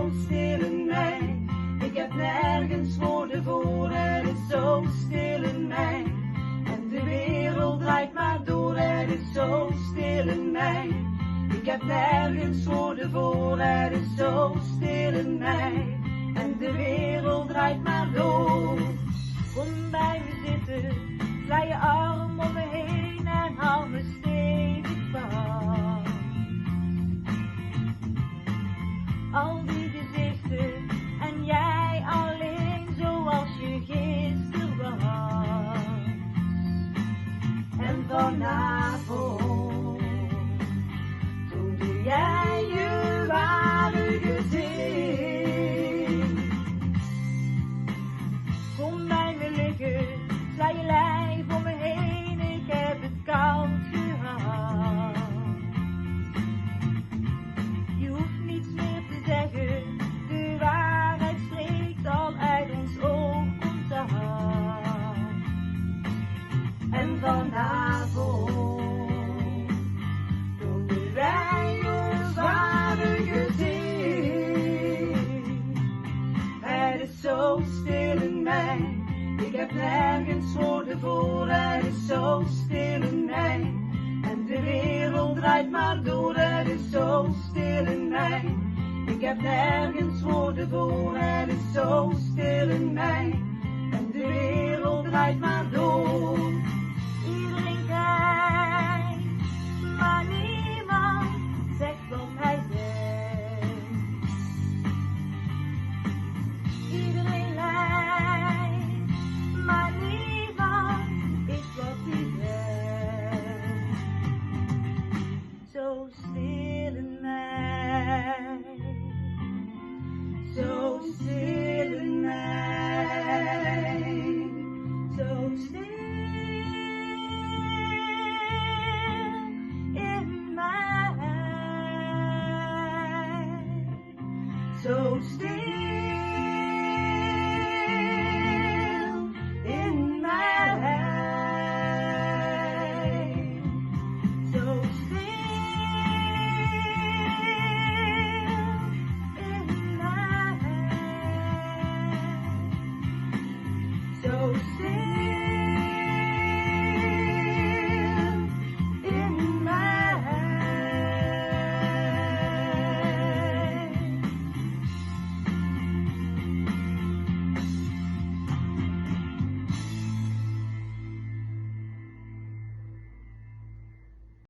zo stil in mij. Ik heb nergens woorden voor, het is zo stil in mij. En de wereld draait maar door, het is zo stil in mij. Ik heb nergens woorden voor, het is zo stil in mij. En de wereld draait maar door. Kom bij me zitten, sla je arm om me heen en hou me stevig vast. Al die gezichten en jij alleen zoals je gisteren was. En vanavond toonde jij je ware gezicht. Kom bij me liggen, sla je lijf om me heen, ik heb het koud gehad. Je hoeft niets meer te zeggen, de waarheid spreekt al uit ons oogcontact. En vanavond toonden wij je ware gezicht. Het is zo stil in mij, ik heb nergens woorden voor, het is zo stil in mij. En de wereld draait maar door, het is zo stil in mij. Ik heb nergens woorden voor, het is zo stil in mij. En de wereld draait maar door. Iedereen kijkt, maar niemand zegt wat hij denkt. Iedereen lijkt, maar niemand is wat hij zegt. Zo stil in mij, zo stil in mij, zo stil in mij, zo stil.